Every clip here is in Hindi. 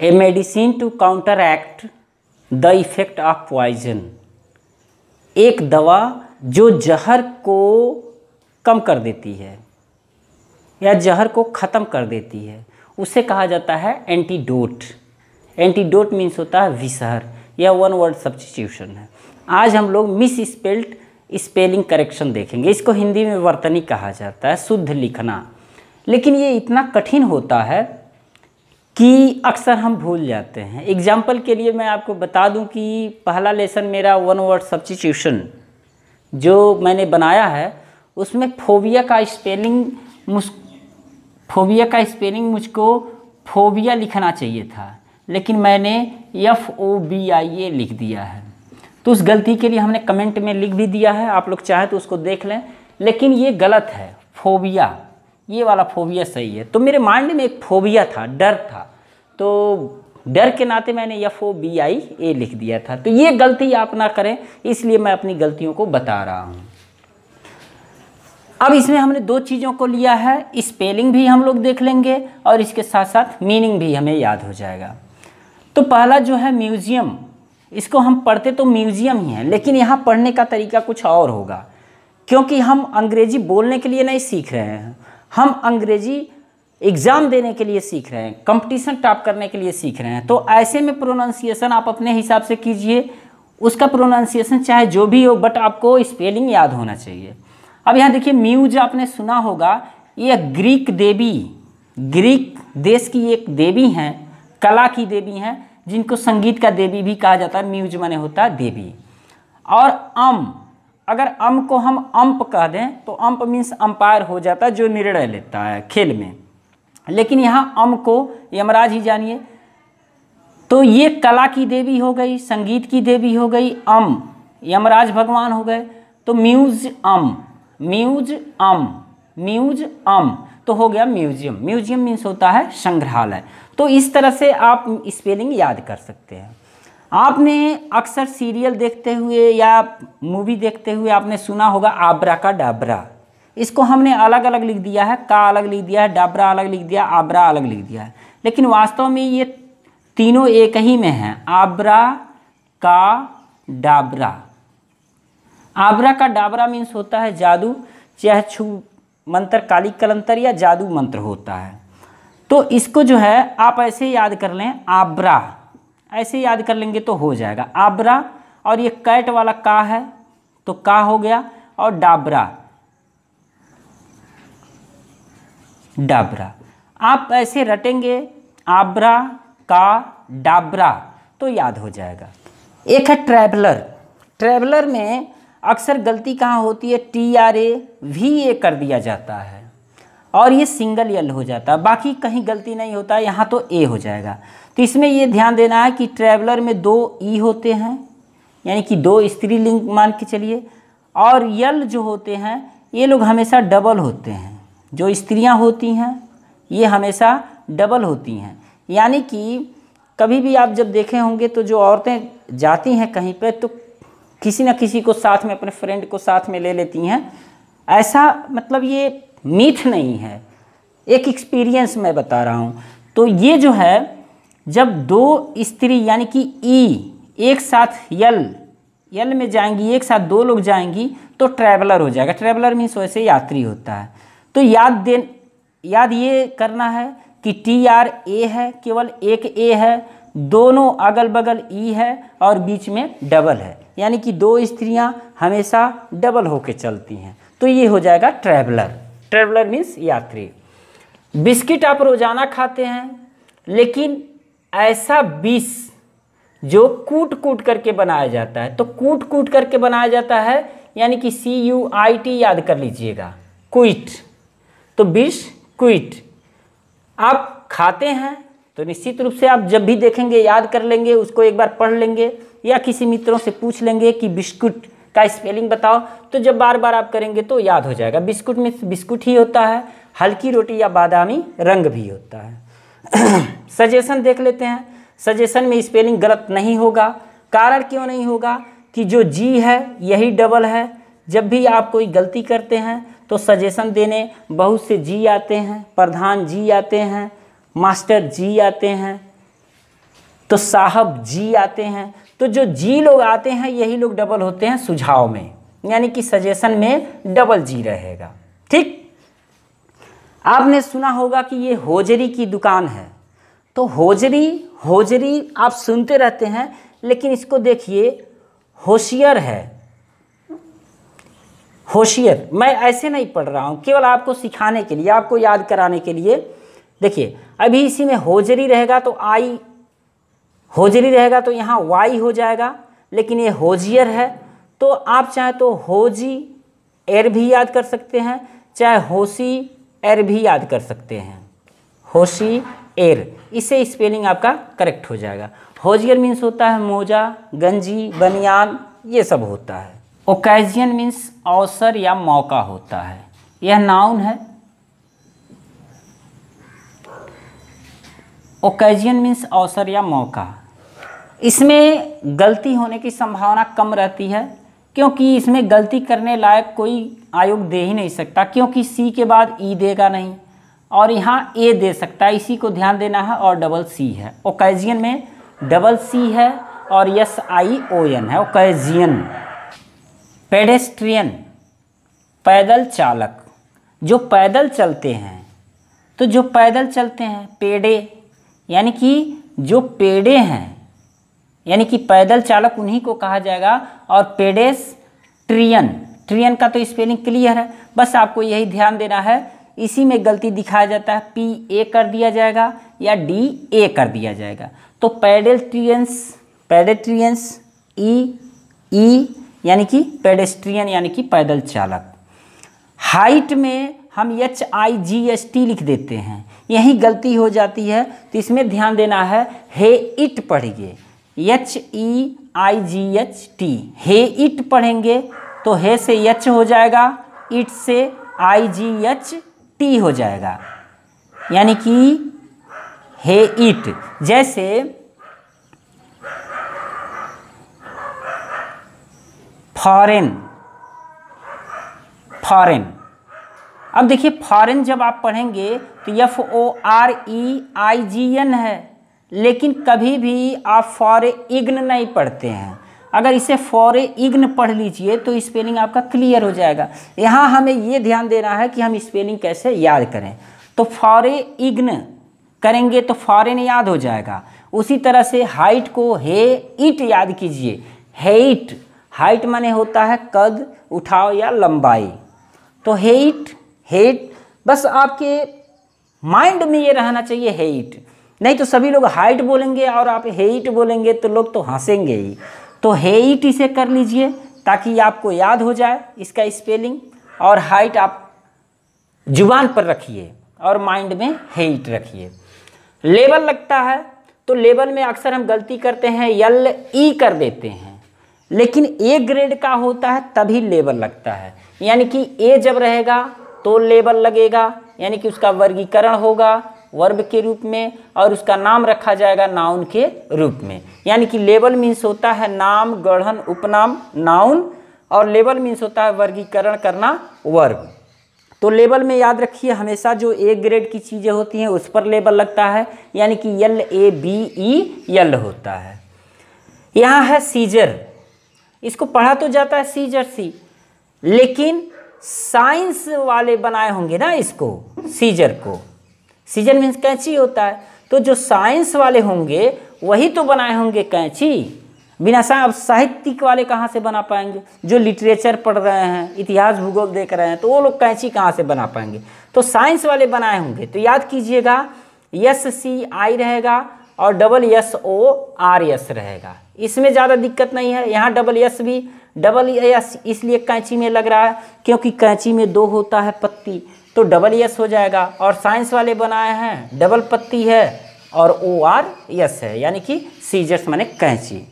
A medicine to counteract the effect of poison, एक दवा जो जहर को कम कर देती है या जहर को ख़त्म कर देती है, उसे कहा जाता है एंटीडोट। एंटीडोट मीन्स होता है विषहर, यह वन वर्ड सब्स्टिट्यूशन है। आज हम लोग मिस स्पेल्ड स्पेलिंग करेक्शन देखेंगे। इसको हिंदी में वर्तनी कहा जाता है, शुद्ध लिखना। लेकिन ये इतना कठिन होता है कि अक्सर हम भूल जाते हैं। एग्जाम्पल के लिए मैं आपको बता दूं कि पहला लेसन मेरा वन वर्ड सब्स्टिट्यूशन जो मैंने बनाया है, उसमें फोबिया का स्पेलिंग मुझको फोबिया लिखना चाहिए था, लेकिन मैंने FOBIA लिख दिया है। तो उस गलती के लिए हमने कमेंट में लिख भी दिया है, आप लोग चाहे तो उसको देख लें। लेकिन ये गलत है, फोबिया, ये वाला फोबिया सही है। तो मेरे माइंड में एक फोबिया था, डर था, तो डर के नाते मैंने FOBIA लिख दिया था। तो ये गलती आप ना करें, इसलिए मैं अपनी गलतियों को बता रहा हूँ। अब इसमें हमने दो चीज़ों को लिया है, स्पेलिंग भी हम लोग देख लेंगे और इसके साथ साथ मीनिंग भी हमें याद हो जाएगा। तो पहला जो है म्यूज़ियम, इसको हम पढ़ते तो म्यूज़ियम ही है, लेकिन यहाँ पढ़ने का तरीका कुछ और होगा, क्योंकि हम अंग्रेजी बोलने के लिए नहीं सीख रहे हैं, हम अंग्रेजी एग्ज़ाम देने के लिए सीख रहे हैं, कंपटीशन टॉप करने के लिए सीख रहे हैं। तो ऐसे में प्रोनाउंसिएशन आप अपने हिसाब से कीजिए, उसका प्रोनाउंसिएशन चाहे जो भी हो, बट आपको स्पेलिंग याद होना चाहिए। अब यहाँ देखिए, म्यूज आपने सुना होगा, ये ग्रीक देवी, ग्रीक देश की एक देवी हैं, कला की देवी हैं, जिनको संगीत का देवी भी कहा जाता है। म्यूज माने होता है देवी। और अगर को हम अंप कह दें तो अंप मीन्स अंपायर हो जाता है, जो निर्णय लेता है खेल में। लेकिन यहाँ को यमराज ही जानिए। तो ये कला की देवी हो गई, संगीत की देवी हो गई, यमराज भगवान हो गए। तो म्यूज तो हो गया म्यूजियम। म्यूजियम मीन्स होता है संग्रहालय। तो इस तरह से आप स्पेलिंग याद कर सकते हैं। आपने अक्सर सीरियल देखते हुए या मूवी देखते हुए आपने सुना होगा आब्रा का डाबरा। इसको हमने अलग अलग लिख दिया है, का अलग लिख दिया है, डाबरा अलग लिख दिया, आब्रा अलग लिख दिया है। लेकिन वास्तव में ये तीनों एक ही में हैं, आब्रा का डाबरा। आब्रा का डाबरा मीन्स होता है जादू, चाहे छू मंत्र, काली कलंतर या जादू मंत्र होता है। तो इसको जो है आप ऐसे याद कर लें, आब्रा ऐसे याद कर लेंगे तो हो जाएगा आब्रा। और ये कैट वाला का है तो का हो गया, और डाबरा डाबरा। आप ऐसे रटेंगे आब्रा का डाबरा तो याद हो जाएगा। एक है ट्रैवलर। ट्रैवलर में अक्सर गलती कहाँ होती है, TRAVA कर दिया जाता है और ये सिंगल यल हो जाता है, बाकी कहीं गलती नहीं होता है, यहाँ तो ए हो जाएगा। तो इसमें ये ध्यान देना है कि ट्रैवलर में 2 ई होते हैं, यानी कि 2 स्त्रीलिंग मान के चलिए, और यल जो होते हैं ये लोग हमेशा डबल होते हैं। जो स्त्रियां होती हैं ये हमेशा डबल होती हैं, यानी कि कभी भी आप जब देखे होंगे तो जो औरतें जाती हैं कहीं पे तो किसी न किसी को साथ में, अपने फ्रेंड को साथ में ले लेती हैं। ऐसा मतलब ये मीथ नहीं है, एक एक्सपीरियंस मैं बता रहा हूँ। तो ये जो है जब 2 स्त्री यानी कि ई एक साथ यल में जाएंगी, एक साथ 2 लोग जाएंगी तो ट्रैवलर हो जाएगा। ट्रैवलर मीन्स वैसे यात्री होता है। तो याद ये करना है कि TRA है, केवल एक ए है, दोनों अगल बगल ई है और बीच में डबल है, यानी कि 2 स्त्रियां हमेशा डबल होके चलती हैं। तो ये हो जाएगा ट्रैवलर। ट्रैवलर मीन्स यात्री। बिस्किट आप रोजाना खाते हैं, लेकिन ऐसा विष जो कूट कूट करके बनाया जाता है, तो कूट कूट करके बनाया जाता है, यानी कि CUIT याद कर लीजिएगा, क्विट। तो बिस्कुट आप खाते हैं तो निश्चित रूप से आप जब भी देखेंगे याद कर लेंगे, उसको एक बार पढ़ लेंगे या किसी मित्रों से पूछ लेंगे कि बिस्कुट का स्पेलिंग बताओ, तो जब बार बार आप करेंगे तो याद हो जाएगा। बिस्कुट में बिस्कुट ही होता है, हल्की रोटी या बादामी रंग भी होता है। सजेशन देख लेते हैं। सजेशन में स्पेलिंग गलत नहीं होगा। कारण क्यों नहीं होगा कि जो जी है यही डबल है। जब भी आप कोई गलती करते हैं तो सजेशन देने बहुत से जी आते हैं, प्रधान जी आते हैं, मास्टर जी आते हैं, तो साहब जी आते हैं, तो जो जी लोग आते हैं यही लोग डबल होते हैं सुझाव में, यानी कि सजेशन में डबल जी रहेगा। ठीक, आपने सुना होगा कि ये होजरी की दुकान है, तो होजरी होजरी आप सुनते रहते हैं, लेकिन इसको देखिए होशियार है। होशियार मैं ऐसे नहीं पढ़ रहा हूँ, केवल आपको सिखाने के लिए, आपको याद कराने के लिए। देखिए अभी इसी में होजरी रहेगा तो आई, होजरी रहेगा तो यहाँ वाई हो जाएगा, लेकिन ये होजियर है तो आप चाहे तो होजी एर भी याद कर सकते हैं, चाहे होशी एर भी याद कर सकते हैं, होशी एर, इससे स्पेलिंग आपका करेक्ट हो जाएगा। होजियर मीन्स होता है मोजा, गंजी, बनियान, ये सब होता है। ओकेजन मीन्स अवसर या मौका होता है, यह नाउन है। ओकेजन मीन्स अवसर या मौका, इसमें गलती होने की संभावना कम रहती है, क्योंकि इसमें गलती करने लायक कोई आयोग दे ही नहीं सकता, क्योंकि सी के बाद ई देगा नहीं और यहाँ ए दे सकता है, इसी को ध्यान देना है। और डबल सी है, ओकेजन में डबल सी है और यस आई ओ एन है, ओकेजन। पेडेस्ट्रियन पैदल चालक, जो पैदल चलते हैं, तो जो पैदल चलते हैं पेडे, यानी कि जो पेडे हैं, यानी कि पैदल चालक उन्हीं को कहा जाएगा। और पेडेस्ट्रियन, ट्रियन का तो स्पेलिंग क्लियर है, बस आपको यही ध्यान देना है, इसी में गलती दिखाया जाता है, पी ए कर दिया जाएगा या डी ए कर दिया जाएगा। तो पेडेस्ट्रियंस, पेडेस्ट्रियंस ई यानी कि पेडेस्ट्रियन यानी कि पैदल चालक। हाइट में हम HIGHT लिख देते हैं, यही गलती हो जाती है, तो इसमें ध्यान देना है। हे इट पढ़िए, HEIGHT, हे इट पढ़ेंगे तो हे से एच हो जाएगा, इट से IGHT हो जाएगा, यानी कि हे इट। जैसे फॉरेन, फॉरेन, अब देखिए फॉरेन जब आप पढ़ेंगे तो FOREIGN है, लेकिन कभी भी आप फॉरेइग्न नहीं पढ़ते हैं। अगर इसे फॉरेइग्न पढ़ लीजिए तो स्पेलिंग आपका क्लियर हो जाएगा। यहाँ हमें ये ध्यान देना है कि हम स्पेलिंग कैसे याद करें। तो फॉरेइग्न करेंगे तो फॉरेन याद हो जाएगा। उसी तरह से हाइट को हे इट याद कीजिए, हेइट, हाइट माने होता है कद, उठाव या लंबाई, तो हेइट, हेट, बस आपके माइंड में ये रहना चाहिए हेइट, नहीं तो सभी लोग हाइट बोलेंगे और आप हेइट बोलेंगे तो लोग तो हंसेंगे ही। तो हेइट इसे कर लीजिए ताकि आपको याद हो जाए इसका स्पेलिंग, और हाइट आप जुबान पर रखिए और माइंड में हेइट रखिए। लेबल लगता है तो लेबल में अक्सर हम गलती करते हैं, LE कर देते हैं, लेकिन ए ग्रेड का होता है तभी लेबल लगता है, यानी कि ए जब रहेगा तो लेबल लगेगा, यानी कि उसका वर्गीकरण होगा वर्ब के रूप में और उसका नाम रखा जाएगा नाउन के रूप में। यानी कि लेबल मीन्स होता है नाम, गढ़न, उपनाम, नाउन, और लेबल मीन्स होता है वर्गीकरण करना, वर्ब। तो लेबल में याद रखिए हमेशा जो ए ग्रेड की चीज़ें होती हैं उस पर लेबल लगता है, यानी कि LABEL होता है। यहाँ है सीजर, इसको पढ़ा तो जाता है सीजर सी, लेकिन साइंस वाले बनाए होंगे ना इसको, सीजर को, सीजर मीन्स कैंची होता है, तो जो साइंस वाले होंगे वही तो बनाए होंगे कैंची, बिना साहित्यिक वाले कहाँ से बना पाएंगे। जो लिटरेचर पढ़ रहे हैं, इतिहास भूगोल देख रहे हैं, तो वो लोग कैंची कहाँ से बना पाएंगे, तो साइंस वाले बनाए होंगे। तो याद कीजिएगा SCI रहेगा और SSORS रहेगा, इसमें ज़्यादा दिक्कत नहीं है। यहाँ SS भी, SS इसलिए कैंची में लग रहा है क्योंकि कैंची में 2 होता है पत्ती, तो SS हो जाएगा। और साइंस वाले बनाए हैं डबल पत्ती है और ORS है, यानी कि सीजर्स माने कैंची।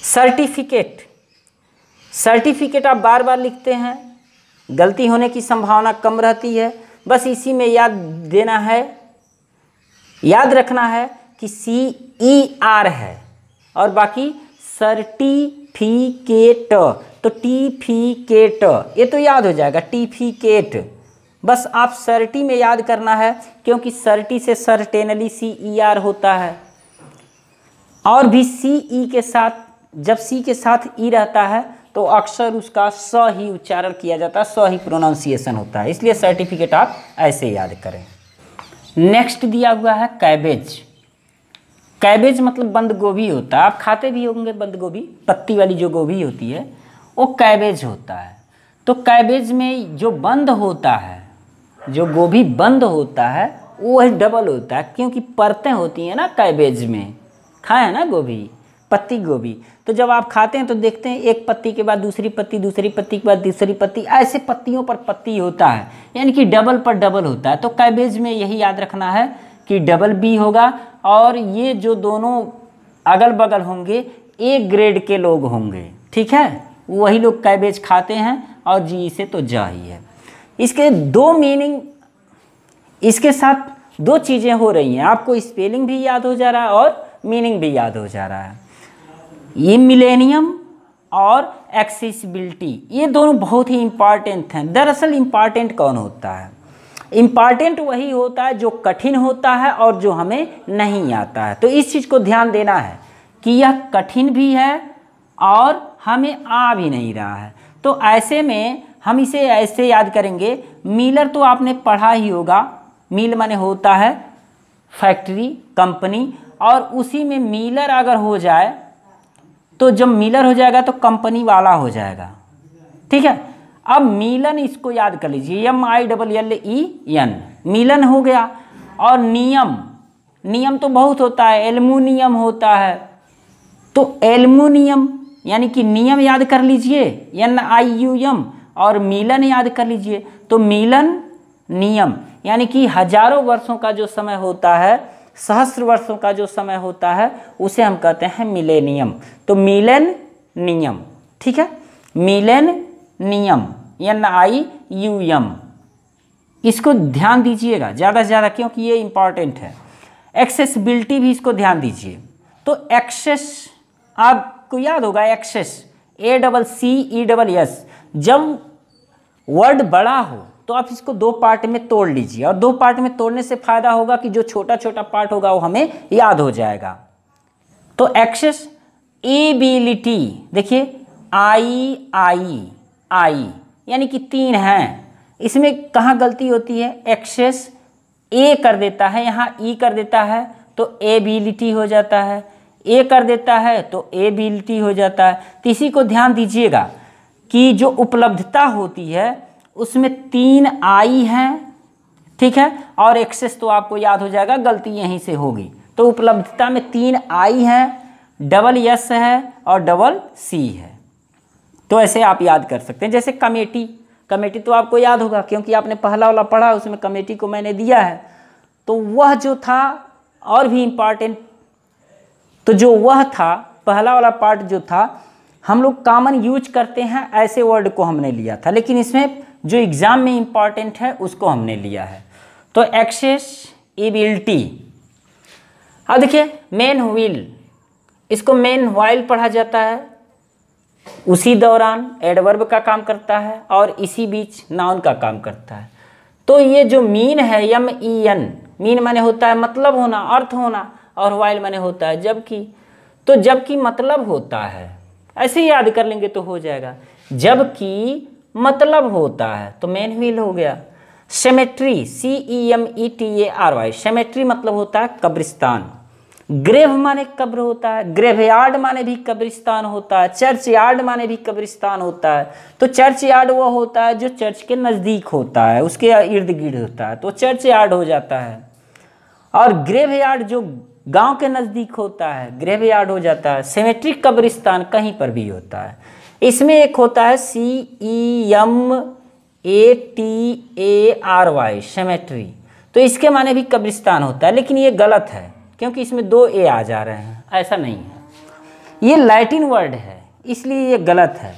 सर्टिफिकेट, सर्टिफिकेट आप बार बार लिखते हैं, गलती होने की संभावना कम रहती है, बस इसी में याद देना है, याद रखना है कि CER है और बाकी सर्टिफिकेट, तो टीफिकेट ये तो याद हो जाएगा, टीफिकेट, बस आप सर्टी में याद करना है, क्योंकि सर्टी से सर्टेनली CER होता है, और भी CE के साथ, जब C के साथ E रहता है तो अक्सर उसका स ही उच्चारण किया जाता है, स ही प्रोनाउंसिएशन होता है, इसलिए सर्टिफिकेट आप ऐसे याद करें। नेक्स्ट दिया हुआ है कैबेज। कैबेज मतलब बंद गोभी होता है, आप खाते भी होंगे बंद गोभी, पत्ती वाली जो गोभी होती है वो कैबेज होता है। तो कैबेज में जो बंद होता है, जो गोभी बंद होता है वो है डबल होता है, क्योंकि परतें होती हैं ना कैबेज में, खाए हैं ना गोभी, पत्ती गोभी, तो जब आप खाते हैं तो देखते हैं एक पत्ती के बाद दूसरी पत्ती, दूसरी पत्ती के बाद तीसरी पत्ती, ऐसे पत्तियों पर पत्ती होता है, यानी कि डबल पर डबल होता है। तो कैबेज में यही याद रखना है कि डबल बी होगा, और ये जो दोनों अगल बगल होंगे ए ग्रेड के लोग होंगे, ठीक है, वही लोग कैबेज खाते हैं, और जी से तो जा ही है। इसके दो मीनिंग, इसके साथ दो चीज़ें हो रही हैं, आपको स्पेलिंग भी याद हो जा रहा है और मीनिंग भी याद हो जा रहा है। ये मिलेनियम और एक्सेसिबिलिटी, ये दोनों बहुत ही इम्पॉर्टेंट हैं। दरअसल इम्पॉर्टेंट कौन होता है? इम्पॉर्टेंट वही होता है जो कठिन होता है और जो हमें नहीं आता है। तो इस चीज़ को ध्यान देना है कि यह कठिन भी है और हमें आ भी नहीं रहा है। तो ऐसे में हम इसे ऐसे याद करेंगे। मिलर तो आपने पढ़ा ही होगा, मिल माने होता है फैक्ट्री, कंपनी, और उसी में मिलर अगर हो जाए तो जब मिलर हो जाएगा तो कंपनी वाला हो जाएगा, ठीक है। अब मिलन इसको याद कर लीजिए, MILLEN, मिलन हो गया। और नियम, नियम तो बहुत होता है, एल्युमिनियम होता है, तो एल्युमिनियम यानी कि नियम याद कर लीजिए, NIUM, और मिलन याद कर लीजिए, तो मिलन नियम यानी कि हजारों वर्षों का जो समय होता है, सहस्र वर्षों का जो समय होता है, उसे हम कहते हैं मिलेनियम। तो मिलन नियम, ठीक है, मिलन नियम, NIUM, इसको ध्यान दीजिएगा ज़्यादा से ज़्यादा, क्योंकि ये इंपॉर्टेंट है। एक्सेसिबिलिटी भी इसको ध्यान दीजिए। तो एक्सेस आपको याद होगा, एक्सेस ACCESS, जब वर्ड बड़ा हो तो आप इसको दो पार्ट में तोड़ लीजिए, और दो पार्ट में तोड़ने से फायदा होगा कि जो छोटा छोटा पार्ट होगा वो हमें याद हो जाएगा। तो एक्सेस एबिलिटी, देखिए I यानी कि 3 हैं, इसमें कहाँ गलती होती है? एक्सेस ए कर देता है, यहाँ ई कर देता है तो एबिलिटी हो जाता है, ए कर देता है तो एबिलिटी हो जाता है। तो इसी को ध्यान दीजिएगा कि जो उपलब्धता होती है उसमें 3 आई हैं, ठीक है, और एक्सेस तो आपको याद हो जाएगा, गलती यहीं से होगी। तो उपलब्धता में 3 आई हैं, डबल एस है और डबल सी है। तो ऐसे आप याद कर सकते हैं। जैसे कमेटी, कमेटी तो आपको याद होगा क्योंकि आपने पहला वाला पढ़ा, उसमें कमेटी को मैंने दिया है। तो वह जो था और भी इम्पॉर्टेंट, तो जो वह था पहला वाला पार्ट जो था, हम लोग कॉमन यूज करते हैं, ऐसे वर्ड को हमने लिया था, लेकिन इसमें जो एग्ज़ाम में इम्पॉर्टेंट है उसको हमने लिया है। तो एक्सेसिबिलिटी। अब देखिए मेन व्हील, इसको मेन व्हाइल पढ़ा जाता है, उसी दौरान एडवर्ब का काम करता है और इसी बीच नाउन का काम करता है। तो ये जो मीन है, MEN, मीन माने होता है मतलब होना, अर्थ होना, और व्हाइल माने होता है जबकि। तो जबकि मतलब होता है, ऐसे ही याद कर लेंगे तो हो जाएगा, जबकि मतलब होता है तो मेन व्हील हो गया। सेमेट्री, CEMETARY, सेमेट्री मतलब होता है कब्रिस्तान। ग्रेव माने कब्र होता है, ग्रेवयार्ड माने भी कब्रिस्तान होता है, चर्च यार्ड माने भी कब्रिस्तान होता है। तो चर्च यार्ड वो होता है जो चर्च के नज़दीक होता है, उसके इर्द गिर्द होता है, तो चर्च यार्ड हो जाता है। और ग्रेवयार्ड जो गांव के नज़दीक होता है, ग्रेवयार्ड हो जाता है। सेमेट्री कब्रिस्तान कहीं पर भी होता है। इसमें एक होता है CEMATARY, सेमेट्री, तो इसके माने भी कब्रिस्तान होता है, लेकिन ये गलत है क्योंकि इसमें 2 ए आ जा रहे हैं, ऐसा नहीं है, ये लैटिन वर्ड है इसलिए ये गलत है,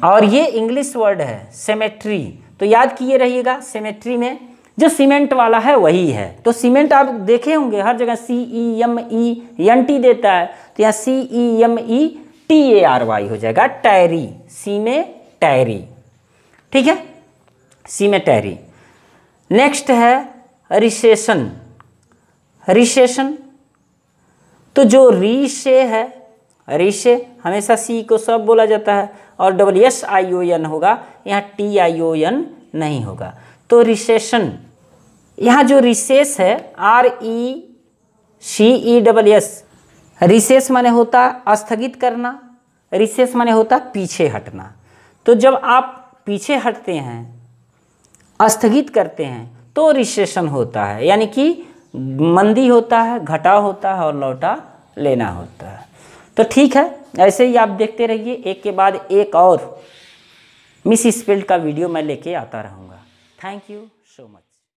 और ये इंग्लिश वर्ड है सेमेट्री। तो याद किए रहिएगा, सेमेट्री में जो सीमेंट वाला है वही है। तो सीमेंट आप देखे होंगे हर जगह CEMENT देता है, तो यहाँ CEMETARY हो जाएगा, टैरी, सी में टैरी, ठीक है। सीमेटरी। नेक्स्ट है रिसेशन। रिसेशन तो जो री से है, री से हमेशा सी को सब बोला जाता है और SION होगा, यहाँ TION नहीं होगा। तो रिसेशन, यहाँ जो रिसेस है RECESS, रिसेस माने होता स्थगित करना, रिसेस माने होता पीछे हटना। तो जब आप पीछे हटते हैं, स्थगित करते हैं तो रिसेशन होता है, यानी कि मंदी होता है, घटाव होता है और लौटा लेना होता है। तो ठीक है, ऐसे ही आप देखते रहिए, एक के बाद एक और मिस स्पेल्ड का वीडियो मैं लेके आता रहूँगा। Thank you so much.